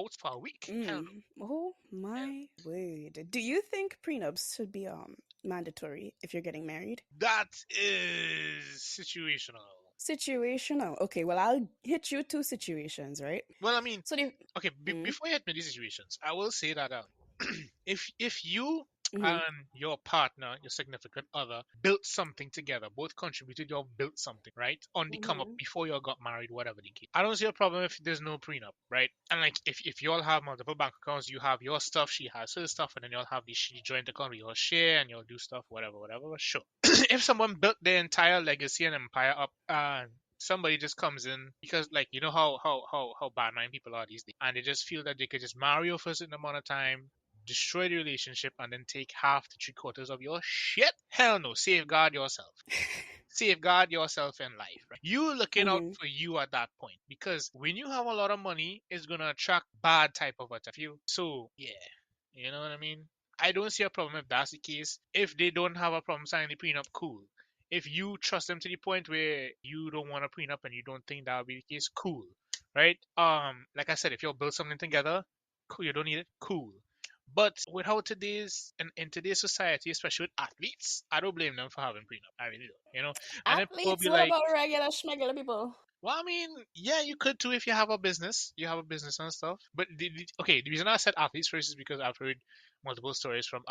out for a week. Hell no. Oh my word. Do you think prenups should be mandatory if you're getting married? That is situational. Situational. Okay, well, I'll hit you two situations, right? Well, I mean, So the okay, before you hit me these situations, I will say that if you and your partner, your significant other, built something together, both contributed, you all built something, right? On the come up before you all got married, whatever the case. I don't see a problem if there's no prenup, right? And like if you all have multiple bank accounts, you have your stuff, she has her stuff, and then you all have the joint account, you all share and you all do stuff, whatever, sure. If someone built their entire legacy and empire up and somebody just comes in because like you know how bad mind people are these days, and they just feel that they could just marry you for a certain amount of time, destroy the relationship, and then take half to 3/4 of your shit. Hell no. Safeguard yourself. Safeguard yourself in life. Right? You looking out for you at that point, because when you have a lot of money, it's gonna attract bad type of attack you. So yeah, you know what I mean. I don't see a problem if that's the case. If they don't have a problem signing the prenup, cool. If you trust them to the point where you don't want a prenup and you don't think that will be the case, cool, right? Like I said, if you'll build something together, cool. You don't need it, cool. But with how in today's society, especially with athletes, I don't blame them for having prenup. I really don't, you know. And then people athletes, be what like, about regular schmegular people? well, I mean, yeah, you could too if you have a business. You have a business and stuff. But okay, the reason I said athletes first is because I've heard multiple stories from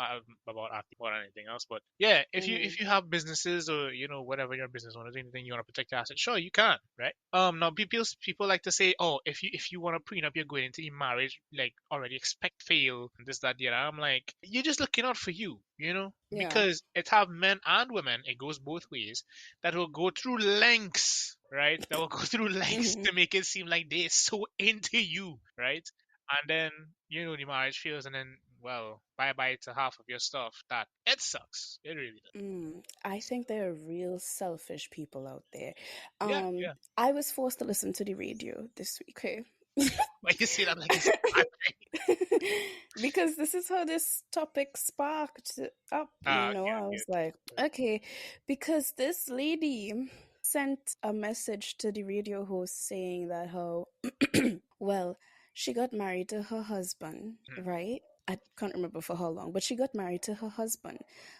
about athletes more than anything else. But yeah, if you have businesses or you know whatever your business owner anything you want to protect your assets, sure you can, right? Now people like to say, oh, if you want to prenup, you're going into the marriage like already expect fail and this that the other. I'm like, you're just looking out for you, you know, Yeah. because it have men and women. It goes both ways. That will go through lengths. Right, that will go through lengths to make it seem like they're so into you, right? And then you know the marriage fails, and then well, bye bye to half of your stuff. That it sucks. It really does. I think there are real selfish people out there. Yeah. I was forced to listen to the radio this week, okay? Why you say that like it's bad thing? Because this is how this topic sparked up, you know. I was like, okay, because this lady sent a message to the radio host saying that how well, she got married to her husband, right? I can't remember for how long, but she got married to her husband.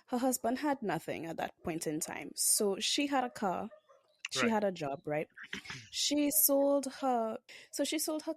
Her husband had nothing at that point in time. So she had a car. She had a job, right? She sold her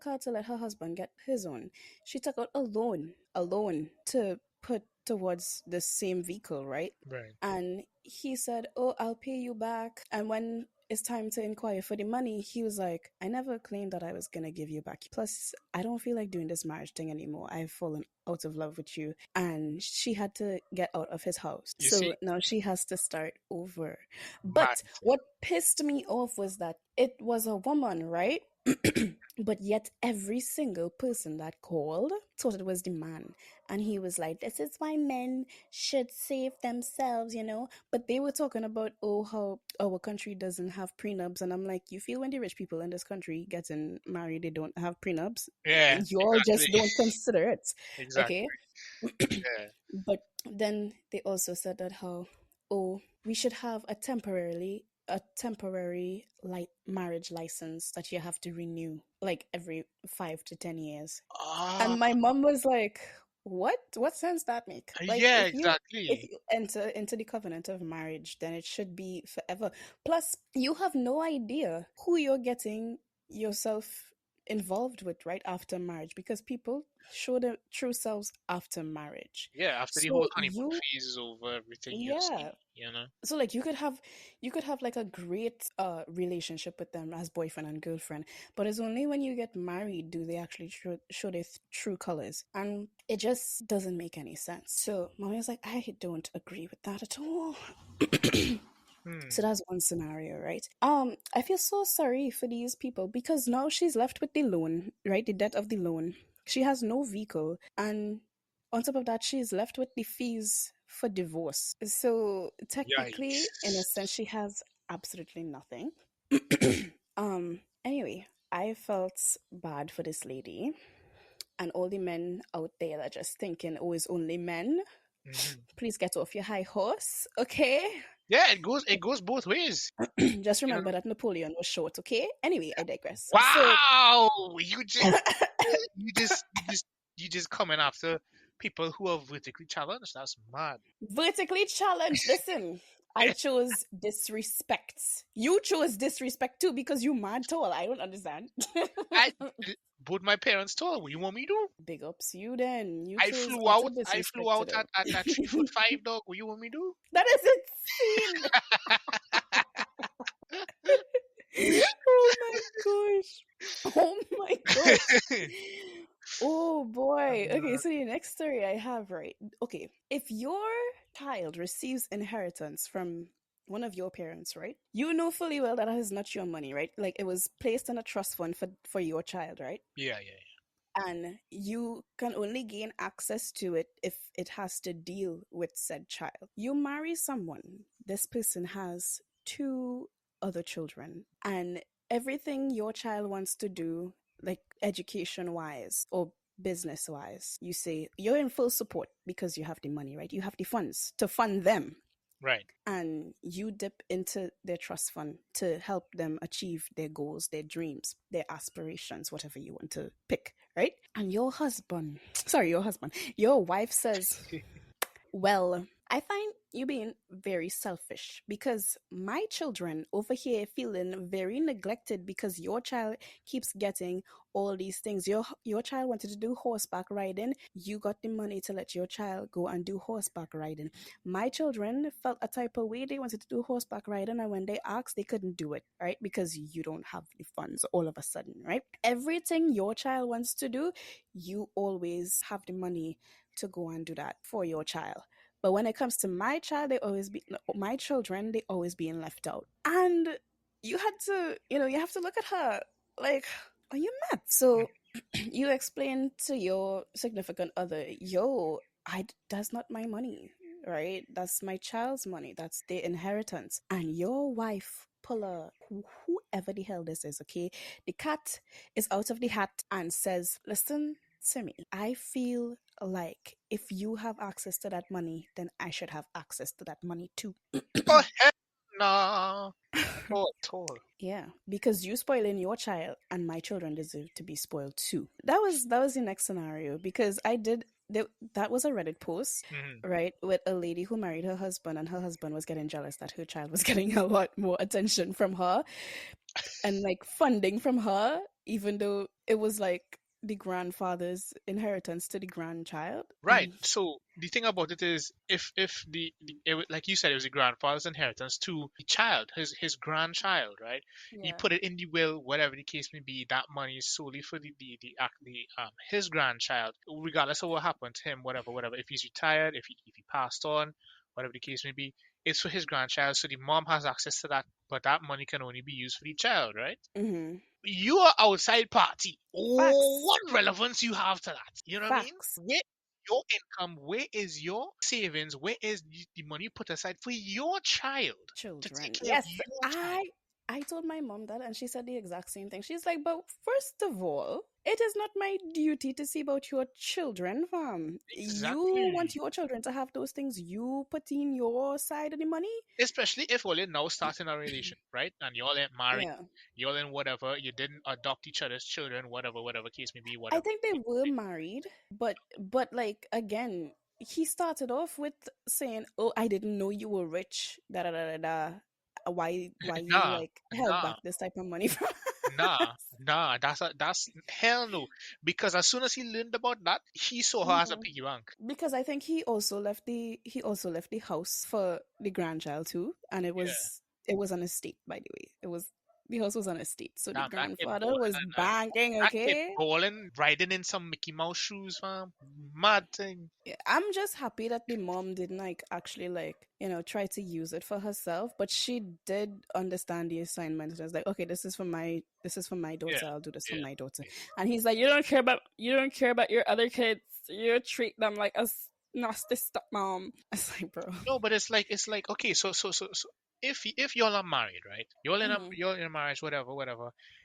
car to let her husband get his own. She took out a loan to put towards the same vehicle, right? Right. And he said, "Oh, I'll pay you back." And when it's time to inquire for the money, he was like, "I never claimed that I was gonna give you back. Plus, I don't feel like doing this marriage thing anymore. I've fallen out of love with you." And she had to get out of his house. So now she has to start over. But what pissed me off was that it was a woman, right? But yet every single person that called thought it was the man. And he was like, "This is why men should save themselves, you know." But they were talking about, oh, how our country doesn't have prenups. And I'm like, you feel when the rich people in this country getting married, they don't have prenups? Yeah. You all just don't consider it. Exactly. Okay? But then they also said that how, oh, we should have a temporary marriage license that you have to renew like every 5 to 10 years. And my mom was like, what sense that make? Like, exactly. If you enter into the covenant of marriage, then it should be forever. Plus, you have no idea who you're getting yourself involved with right after marriage, because people show their true selves after marriage. Yeah, after the whole honeymoon phase is over, everything you see, you know. So like you could have like a great relationship with them as boyfriend and girlfriend, but it's only when you get married do they actually show their true colors, and it just doesn't make any sense. So mommy was like, I don't agree with that at all. So that's one scenario, right? I feel so sorry for these people, because now she's left with the loan, right? The debt of the loan. She has no vehicle, and on top of that, she's left with the fees for divorce. So technically, in a sense, she has absolutely nothing. Anyway, I felt bad for this lady, and all the men out there that are just thinking, oh, it's only men. Please get off your high horse, okay? Yeah, it goes both ways. Just remember that Napoleon was short, okay? Anyway, I digress. Wow, you just you just coming after people who are vertically challenged. That's mad. Vertically challenged. Listen, I chose disrespect. You chose disrespect too because you mad tall. I don't understand. I both my parents told. What you want me to do? Big ups you then. You I chose flew utter out. I flew disrespect to out them. at 3'5", dog. What you want me to That is insane. Oh my gosh. Oh my gosh. do? Oh boy. Okay, so the next story I have, right? Okay, if your child receives inheritance from one of your parents, right? You know fully well that is not your money, right? Like it was placed in a trust fund for your child, right? Yeah, yeah, And you can only gain access to it if it has to deal with said child. You marry someone, this person has two other children, and everything your child wants to do, like education wise or business wise, you say you're in full support because you have the money, right? You have the funds to fund them, right. and you dip into their trust fund to help them achieve their goals, their dreams, their aspirations, whatever you want to pick, right? And your wife says, well, I find you being very selfish because my children over here feeling very neglected because your child keeps getting all these things. Your child wanted to do horseback riding. You got the money to let your child go and do horseback riding. My children felt a type of way they wanted to do horseback riding, and when they asked, they couldn't do it, right? Because you don't have the funds all of a sudden, right? Everything your child wants to do, you always have the money to go and do that for your child. But when it comes to my child, my children, they always being left out. And you had to, you have to look at her like, are you mad? So you explain to your significant other, yo, that's not my money, right? That's my child's money. That's their inheritance. And your wife pull whoever the hell this is, okay? The cat is out of the hat and says, listen to me. I feel like if you have access to that money, then I should have access to that money too. Oh hell nah. Oh, tall. Yeah, because you spoiling your child and my children deserve to be spoiled too. That was the next scenario because that was a Reddit post, Mm-hmm. right, with a lady who married her husband and her husband was getting jealous that her child was getting a lot more attention from her and like funding from her, even though it was like the grandfather's inheritance to the grandchild. Right. So the thing about it is, if like you said, it was the grandfather's inheritance to the child, his grandchild, right? He Yeah. put it in the will, whatever the case may be. That money is solely for his grandchild, regardless of what happened to him, whatever. If he's retired, if he passed on, whatever the case may be, it's for his grandchild. So the mom has access to that, but that money can only be used for the child, right? Mm-hmm. You are outside party. Oh, Facts. what relevance you have to that? You know what I mean? Facts. Where your income? Where is your savings? Where is the money put aside for your child to take Children. care of Yes, your child? I told my mom that, and she said the exact same thing. She's like, but first of all, it is not my duty to see about your children, fam. You want Exactly. your children to have those things. You put in your side of the money. Especially if you're now starting a relation, right? And you're all married, Yeah. you're in whatever, you didn't adopt each other's children, whatever case may be, I whatever. think they were married, but like again, he started off with saying, "Oh, I didn't know you were rich." Da da da da da. Why you Nah, like held nah. back this type of money from Nah, us? nah, that's hell no. Because as soon as he learned about that, he saw her as a Mhm. piggy bank. Because I think he also left the house for the grandchild too, and it Yeah, was it was an estate, by the way. The house was on estate, so the damn that kid grandfather balling, was banking. that kid Okay, balling, riding in some Mickey Mouse shoes, fam. Mad thing. yeah, I'm just happy that the mom didn't like actually like try to use it for herself, but she did understand the assignment. It was like, okay, this is for my Yeah, daughter. I'll do this for yeah, my daughter. yeah. And he's like, you don't care about your other kids. You treat them like a nasty stepmom. It's like, bro. No, but it's like okay, so if y'all are married, right? You're in a Hmm. you're in a marriage, whatever.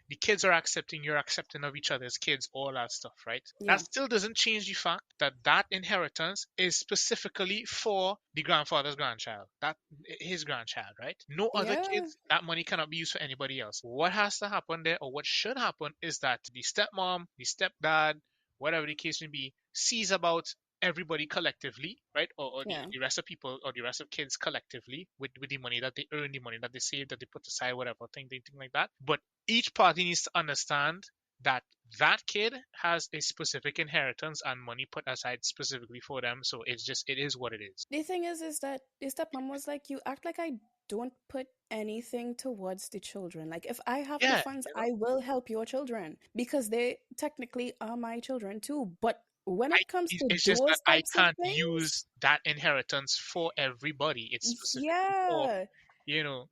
the kids are accepting, you're accepting of each other's kids, all that stuff, right? That Yeah. still doesn't change the fact that that inheritance is specifically for the grandfather's grandchild, that his grandchild, right? No other Yeah. kids, that money cannot be used for anybody else. What has to happen there, or what should happen, is that the stepmom, the stepdad, whatever the case may be, sees about everybody collectively, right? Or Yeah. the rest of people or the rest of kids collectively with the money that they earn, the money that they save, that they put aside, whatever thing like that. But each party needs to understand that that kid has a specific inheritance and money put aside specifically for them. So it is what it is. The thing is that the stepmom was like, you act like I don't put anything towards the children. Like, if I have the Yeah, funds, I will help your children because they technically are my children too. But when it comes to it's just that those I types of can't things, use that inheritance for everybody. It's specifically for, yeah.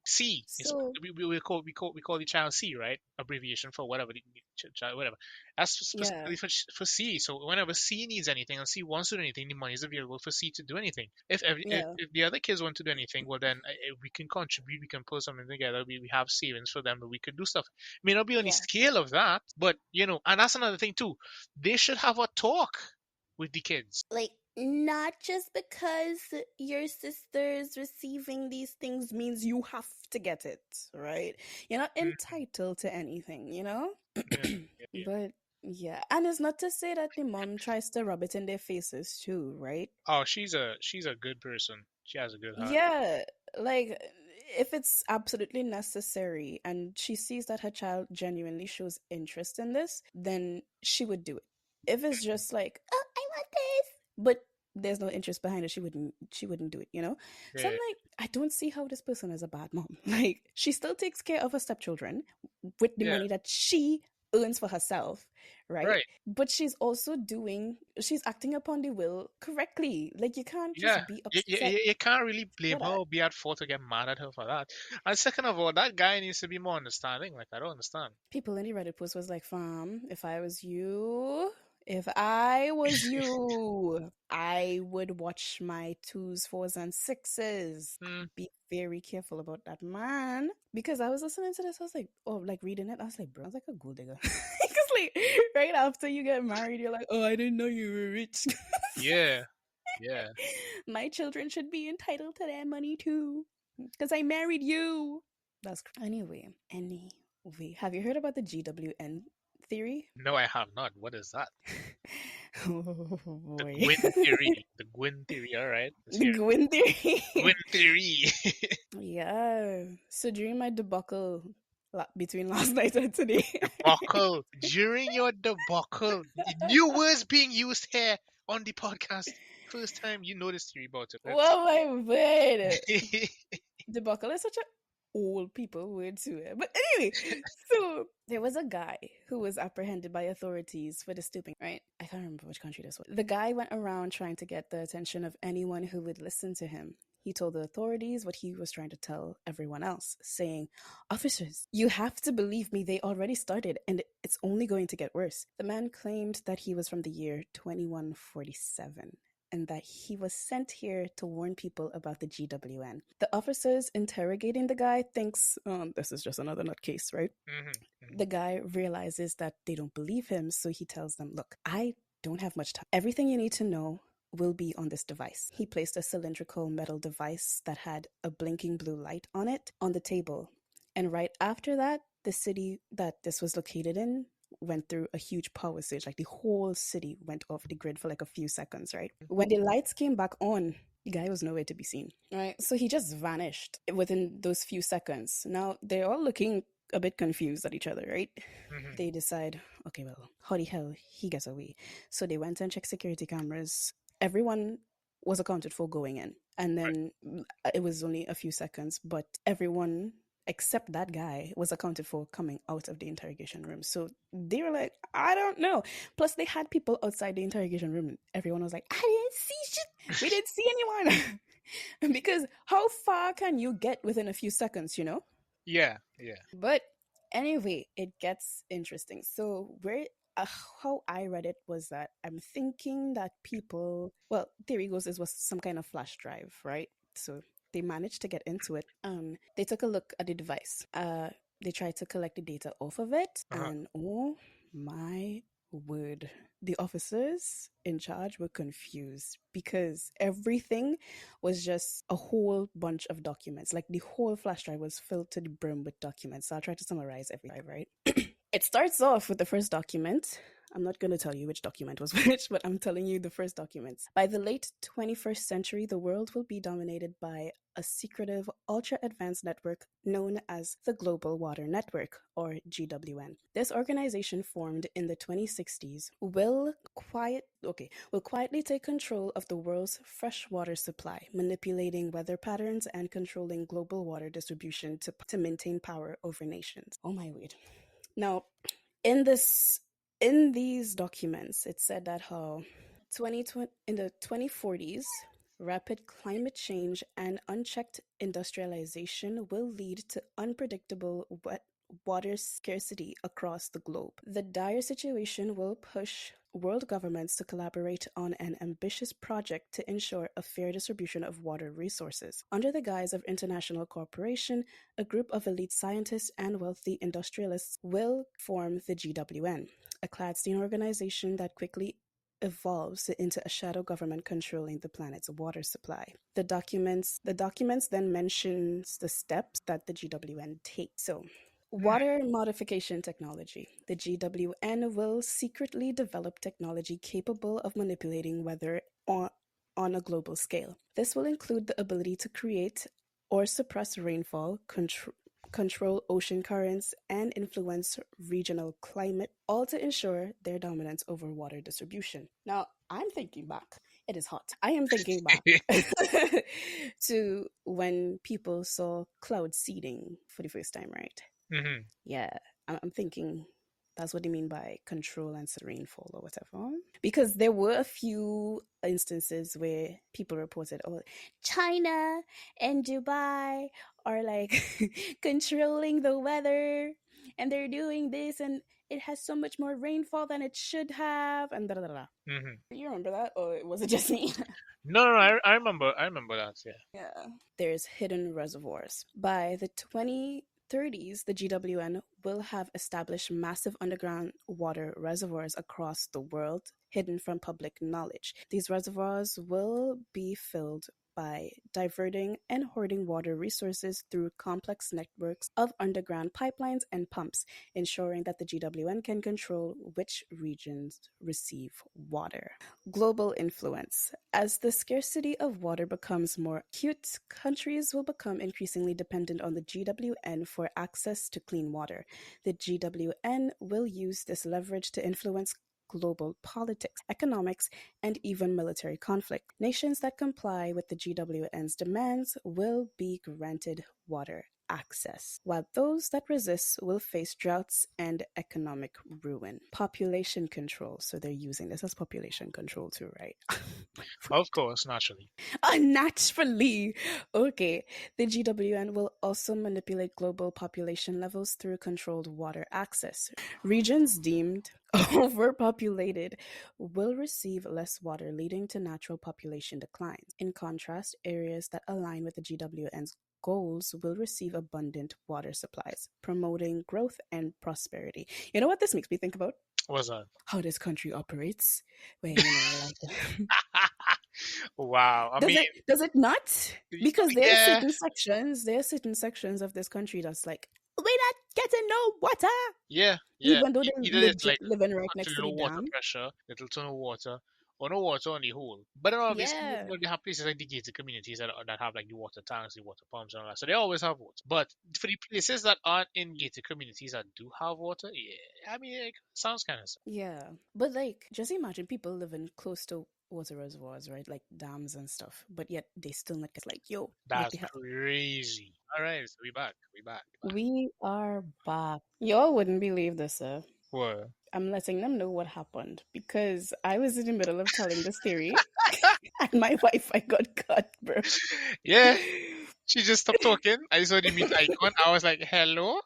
C. It's So, we call the child C, right? Abbreviation for whatever the child, whatever. That's yeah, specifically for C. So whenever C needs anything and C wants to do anything, the money is available for C to do anything. yeah, If the other kids want to do anything, well then we can contribute. We can pull something together. We have savings for them, but we could do stuff. It may not be on the yeah. scale of that, but and that's another thing too. They should have a talk with the kids. Like, not just because your sister's receiving these things means you have to get it, right? You're not Mm, entitled to anything, you know? yeah, yeah, yeah. But yeah, and it's not to say that the mom tries to rub it in their faces too, right? Oh, she's a good person. She has a good heart. Yeah, like if it's absolutely necessary and she sees that her child genuinely shows interest in this, then she would do it. If it's just like, oh, I want this, but there's no interest behind it, she wouldn't do it, you know? So I'm Yeah, like, I don't see how this person is a bad mom. Like, she still takes care of her stepchildren with the yeah, money that she earns for herself, right? right. But she's acting upon the will correctly. Like, you can't Yeah, just be you, upset you, you can't really blame for her that. or be at fault or get mad at her for that. And second of all, that guy needs to be more understanding. Like, I don't understand. People in the Reddit post was like, fam, if I was you, I would watch my twos, fours, and sixes. Hmm. Be very careful about that man. Because I was listening to this, I was like, oh, like reading it, I was like, bro, I was like a gold digger. Because like right after you get married, you're like, oh, I didn't know you were rich. Yeah, yeah. My children should be entitled to their money too. Because I married you. Anyway, have you heard about the GWN theory? No, I have not. What is that? Oh The boy. Gwyn theory. The Gwyn theory. All right. Let's The hear it. Gwyn theory. Gwyn theory. Yeah. So during my debacle between last night and today. Debacle. During your debacle, new words being used here on the podcast. First time you know this theory about it. Let's. Oh my word. Debacle is such a old people word too. But anyway, so there was a guy who was apprehended by authorities for the stooping, right? I can't remember which country this was. The guy went around trying to get the attention of anyone who would listen to him. He told the authorities what he was trying to tell everyone else, saying, officers, you have to believe me, they already started and it's only going to get worse. The man claimed that he was from the year 2147 and that he was sent here to warn people about the GWN. The officers interrogating the guy thinks, this is just another nutcase, right? Hmm. The guy realizes that they don't believe him, so he tells them, look, I don't have much time. Everything you need to know will be on this device. He placed a cylindrical metal device that had a blinking blue light on it on the table. And right after that, the city that this was located in went through a huge power surge. Like the whole city went off the grid for like a few seconds, right? When the lights came back on, the guy was nowhere to be seen, right? So he just vanished within those few seconds. Now they're all looking a bit confused at each other, right? Hmm. They decide, okay, well, how the hell he gets away? So they went and checked security cameras. Everyone was accounted for going in. And then it was only a few seconds, but everyone except that guy was accounted for coming out of the interrogation room. So they were like, I don't know. Plus, they had people outside the interrogation room. Everyone was like, I didn't see shit. We didn't see anyone. Because how far can you get within a few seconds, you know? Yeah, yeah. But anyway, it gets interesting. So how I read it was that I'm thinking that people, well, theory goes this was some kind of flash drive, right? So they managed to get into it. They took a look at the device. They tried to collect the data off of it, Uh-huh. and oh my word, the officers in charge were confused because everything was just a whole bunch of documents. Like the whole flash drive was filled to the brim with documents. So I'll try to summarize everything, right? It starts off with the first document. I'm not going to tell you which document was which, but I'm telling you the first documents. By the late 21st century, the world will be dominated by a secretive, ultra advanced network known as the Global Water Network, or GWN. This organization, formed in the 2060s, will quietly take control of the world's freshwater supply, manipulating weather patterns and controlling global water distribution to maintain power over nations. Oh my word. Now, in this in these documents, it said that how 2020 in the 2040s, rapid climate change and unchecked industrialization will lead to unpredictable water scarcity across the globe. The dire situation will push world governments to collaborate on an ambitious project to ensure a fair distribution of water resources. Under the guise of international cooperation, a group of elite scientists and wealthy industrialists will form the GWN, a clandestine organization that quickly evolves into a shadow government controlling the planet's water supply. The documents then mentions the steps that the GWN takes. So, water modification technology. The GWN will secretly develop technology capable of manipulating weather on a global scale. This will include the ability to create or suppress rainfall, control ocean currents, and influence regional climate, all to ensure their dominance over water distribution. Now, I'm thinking back. It is hot. I am thinking back to when people saw cloud seeding for the first time, right? Mm-hmm. Yeah, I'm thinking that's what they mean by control and rainfall or whatever. Because there were a few instances where people reported, oh, China and Dubai are like controlling the weather and they're doing this and it has so much more rainfall than it should have and da da da. Da. Mm-hmm. You remember that, or was it just me? No, no, I remember. I remember that. Yeah. Yeah. There's hidden reservoirs. By the 2030s, the GWN will have established massive underground water reservoirs across the world, hidden from public knowledge. These reservoirs will be filled by diverting and hoarding water resources through complex networks of underground pipelines and pumps, ensuring that the GWN can control which regions receive water. Global influence. As the scarcity of water becomes more acute, countries will become increasingly dependent on the GWN for access to clean water. The GWN will use this leverage to influence global politics, economics, and even military conflict. Nations that comply with the GWN's demands will be granted water access, while those that resist will face droughts and economic ruin. Population control. So they're using this as population control too, right? Of course, naturally. Naturally. Okay. The GWN will also manipulate global population levels through controlled water access. Regions deemed overpopulated will receive less water, leading to natural population declines. In contrast, areas that align with the GWN's goals will receive abundant water supplies, promoting growth and prosperity. You know what this makes me think about? What's that? How this country operates. Where, you know, like Wow. I does mean, it not? Because yeah, there are certain sections of this country that's like, we're not getting no water. yeah, yeah. Even though they're Either it's legit like living right cut to next to low the water dam. pressure, little to no water, or no water on the whole. But then obviously, Yeah. they have places like the gated communities that have like the water tanks, the water pumps, and all that. So they always have water. But for the places that aren't in gated communities that do have water, yeah, I mean, it sounds kind of. Yeah. But like just imagine people living close to water reservoirs, right? Like dams and stuff. But yet they still not get like, yo, what That's the hell? crazy. All right, so we back. We back. We back. We are back. Y'all wouldn't believe this, sir. Whoa. I'm letting them know what happened because I was in the middle of telling this theory and my Wi-Fi got cut, bro. Yeah, she just stopped talking. I saw the mute icon. I was like, hello.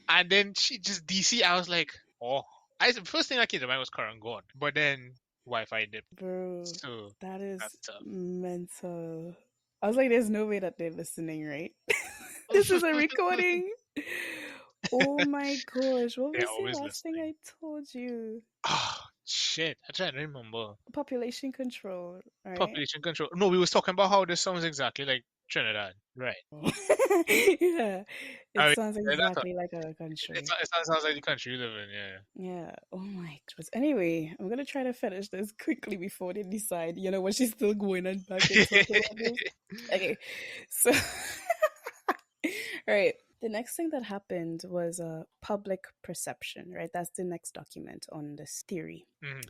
And then she just DC. I was like, oh. The first thing that came to mind was current gone. But then Wi-Fi dipped. Bro, So that is that's tough. mental. I was like, there's no way that they're listening, right? This is a recording. Oh my gosh, what They're was the always last thing listening. I told you? Oh shit! I trying to remember. Population control, right? Population control. No, we was talking about how this sounds exactly like Trinidad. Right. Yeah, I it mean, sounds exactly like our country. it sounds like the country you live in. Yeah. Yeah. Oh my gosh. Anyway, I'm gonna try to finish this quickly before they decide. You know, when she's still going and back and forth about this. Okay. So, all right. The next thing that happened was a public perception. Right. That's the next document on this theory. Mhm.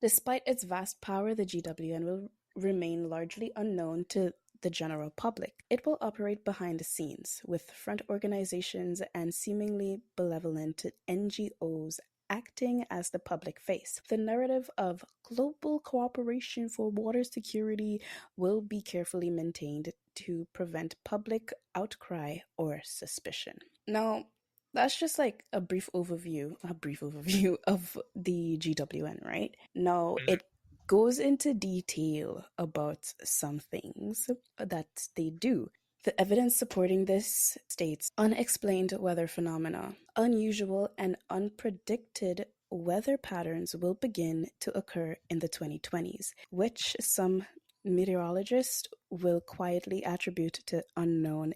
Despite its vast power, the GWN will remain largely unknown to the general public. It will operate behind the scenes, with front organizations and seemingly benevolent NGOs acting as the public face. The narrative of global cooperation for water security will be carefully maintained to prevent public outcry or suspicion. Now, that's just like a brief overview of the GWN, right? Now, Mhm. it goes into detail about some things that they do. The evidence supporting this states unexplained weather phenomena, unusual and unpredicted weather patterns will begin to occur in the 2020s, which some meteorologists will quietly attribute to unknown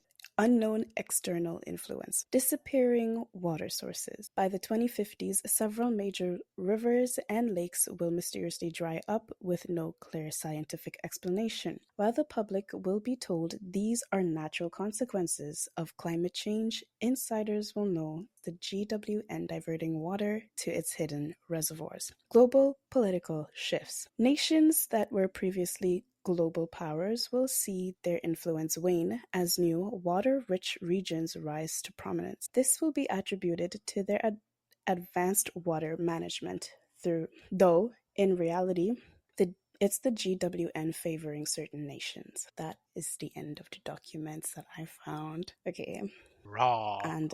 external influence. Disappearing water sources. By the 2050s, several major rivers and lakes will mysteriously dry up with no clear scientific explanation. While the public will be told these are natural consequences of climate change, insiders will know the GWN diverting water to its hidden reservoirs. Global political shifts. Nations that were previously global powers will see their influence wane as new water-rich regions rise to prominence. This will be attributed to their advanced water management, though in reality, it's the GWN favoring certain nations. That is the end of the documents that I found. Okay, Raw. and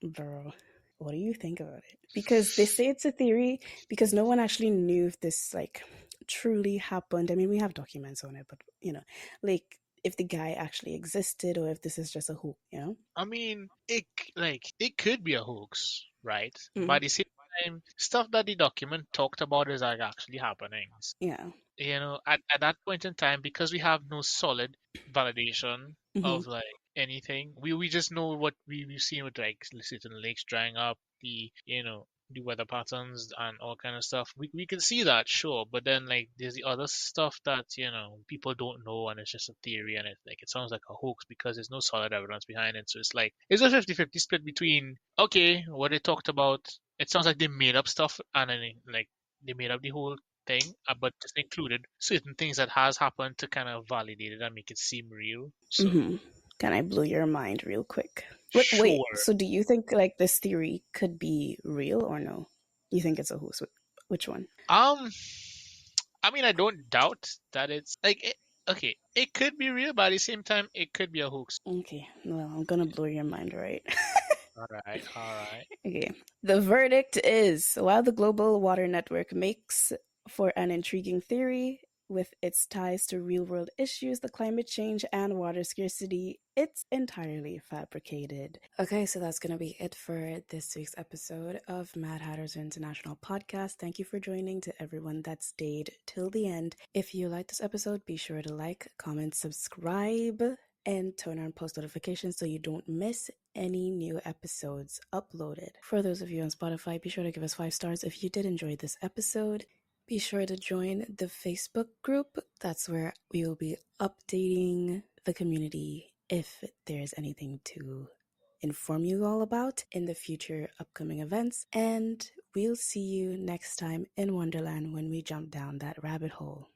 bro, what do you think about it? Because they say it's a theory because no one actually knew if this like truly happened. I mean, we have documents on it, but like if the guy actually existed or if this is just a hoax. I mean, it could be a hoax, right? But Mm, at the same time, stuff that the document talked about is like actually happening. yeah. At that point in time, because we have no solid validation Hmm. of like anything, we just know what we've seen with like certain lakes drying up, the weather patterns and all kind of stuff. We can see that, sure, but then like there's the other stuff that people don't know, and it's just a theory, and it sounds like a hoax because there's no solid evidence behind it. So it's like it's a 50-50 split between okay, what they talked about. It sounds like they made up stuff, and then like they made up the whole thing, but just included certain things that has happened to kind of validate it and make it seem real. So Hmm. Can I blow your mind real quick? Wait. sure. So, do you think like this theory could be real or no? You think it's a hoax? Which one? Um, I mean, I don't doubt that it's like okay, it could be real, but at the same time, it could be a hoax. Okay. Well, I'm gonna blow your mind, right? All right, all right. Okay. The verdict is while the global water network makes for an intriguing theory with its ties to real world issues, the climate change and water scarcity, it's entirely fabricated. Okay, so that's going to be it for this week's episode of Mad Hatters International Podcast. Thank you for joining to everyone that stayed till the end. If you liked this episode, be sure to like, comment, subscribe, and turn on post notifications so you don't miss any new episodes uploaded. For those of you on Spotify, be sure to give us 5 stars if you did enjoy this episode. Be sure to join the Facebook group. That's where we will be updating the community if there's anything to inform you all about in the future upcoming events. And we'll see you next time in Wonderland when we jump down that rabbit hole.